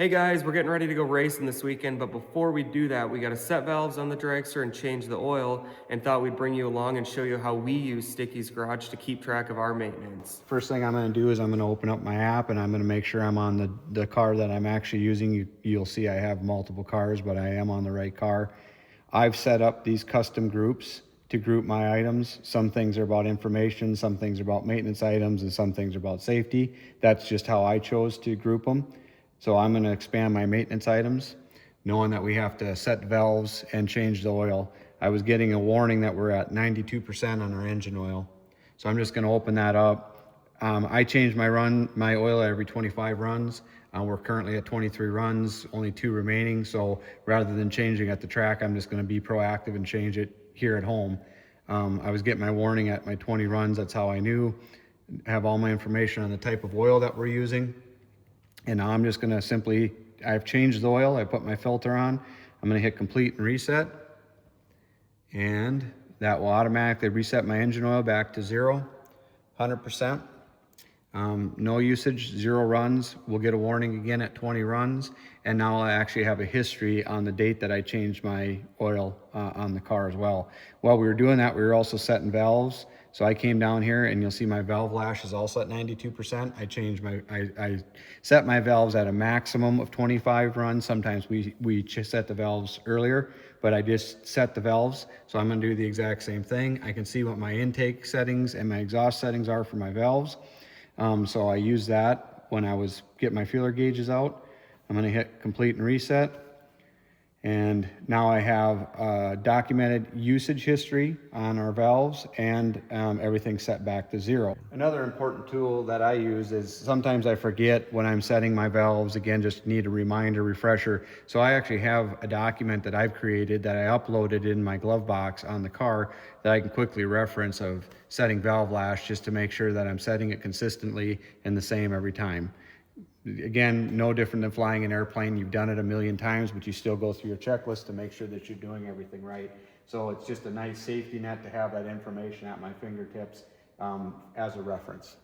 Hey guys, we're getting ready to go racing this weekend, but before we do that, we got to set valves on the dragster and change the oil, and thought we'd bring you along and show you how we use Stickey's garage to keep track of our maintenance. First thing I'm going to do is I'm going to open up my app and I'm going to make sure I'm on the car that I'm actually using. You'll see I have multiple cars, but I am on the right car. I've set up these custom groups to group my items. Some things are about information, some things are about maintenance items, and some things are about safety. That's just how I chose to group them. So I'm going to expand my maintenance items, knowing that we have to set valves and change the oil. I was getting a warning that we're at 92% on our engine oil. So I'm just going to open that up. I change my oil every 25 runs. We're currently at 23 runs, only 2 remaining. So rather than changing at the track, I'm just going to be proactive and change it here at home. I was getting my warning at my 20 runs. That's how I knew. Have all my information on the type of oil that we're using. And now I'm just going to I've changed the oil. I put my filter on. I'm going to hit complete and reset. And that will automatically reset my engine oil back to 0, 100%. No usage, 0 runs. We'll get a warning again at 20 runs. And now I actually have a history on the date that I changed my oil on the car as well. While we were doing that, we were also setting valves. So I came down here and you'll see my valve lash is also at 92%. I set my valves at a maximum of 25 runs. Sometimes we set the valves earlier, but I just set the valves. So I'm gonna do the exact same thing. I can see what my intake settings and my exhaust settings are for my valves. So I use that when I was getting my feeler gauges out. I'm gonna hit complete and reset. And now I have documented usage history on our valves and everything set back to 0. Another important tool that I use is sometimes I forget when I'm setting my valves, again, just need a reminder, refresher. So I actually have a document that I've created that I uploaded in my glove box on the car that I can quickly reference of setting valve lash just to make sure that I'm setting it consistently and the same every time. Again, no different than flying an airplane. You've done it a million times, but you still go through your checklist to make sure that you're doing everything right. So it's just a nice safety net to have that information at my fingertips as a reference.